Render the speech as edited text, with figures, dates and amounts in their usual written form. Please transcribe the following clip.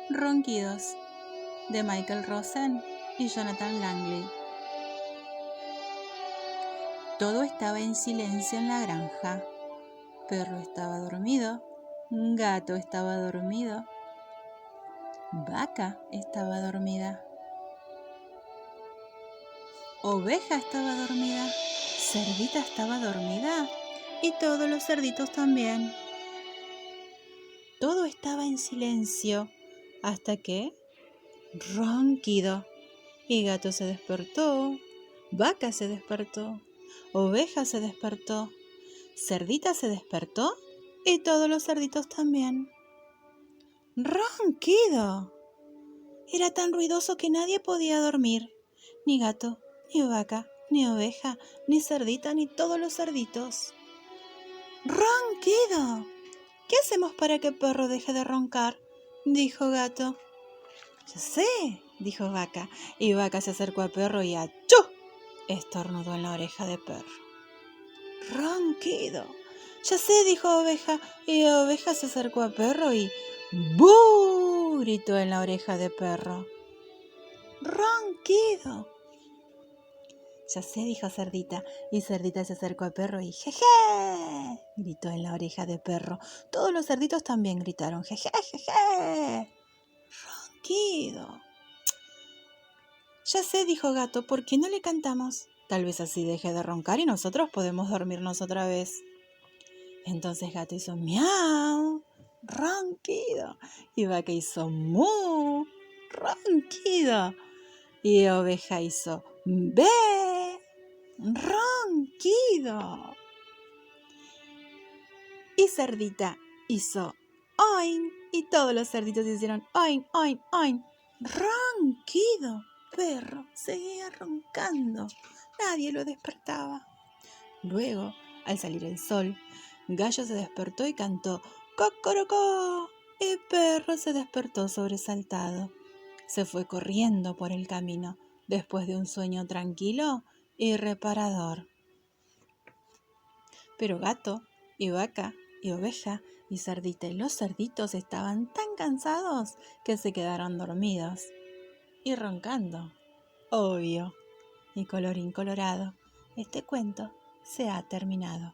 Ronquidos, de Michael Rosen y Jonathan Langley. Todo estaba en silencio en la granja. Perro estaba dormido, gato estaba dormido, vaca estaba dormida, oveja estaba dormida, cerdita estaba dormida y todos los cerditos también. Todo estaba en silencio hasta que ronquido y gato se despertó, vaca se despertó, oveja se despertó, cerdita se despertó y todos los cerditos también. ¡Ronquido! Era tan ruidoso que nadie podía dormir. Ni gato, ni vaca, ni oveja, ni cerdita, ni todos los cerditos. ¡Ronquido! ¿Qué hacemos para que perro deje de roncar?, dijo gato. Ya sé, dijo vaca, y vaca se acercó a perro y ¡achú!, estornudó en la oreja de perro. ¡Ronquido! Ya sé, dijo oveja, y oveja se acercó a perro y ¡bú!, gritó en la oreja de perro. ¡Ronquido! Ya sé, dijo cerdita, y cerdita se acercó a perro y ¡jeje!, gritó en la oreja de perro. Todos los cerditos también gritaron ¡jeje, jeje! ¡Ronquido! Ya sé, dijo gato, ¿por qué no le cantamos? Tal vez así deje de roncar y nosotros podemos dormirnos otra vez. Entonces gato hizo miau, ronquido, y vaca hizo mu, ronquido, y oveja hizo bé, ronquido, y cerdita hizo oin, y todos los cerditos hicieron oin, oin, oin, ronquido. Perro seguía roncando, nadie lo despertaba. Luego, al salir el sol, Gallo se despertó y cantó ¡cocorocó! Y Perro se despertó sobresaltado. Se fue corriendo por el camino, después de un sueño tranquilo y reparador. Pero Gato y Vaca y Oveja y Cerdita y los cerditos estaban tan cansados que se quedaron dormidos y roncando. Obvio. Y colorín colorado, este cuento se ha terminado.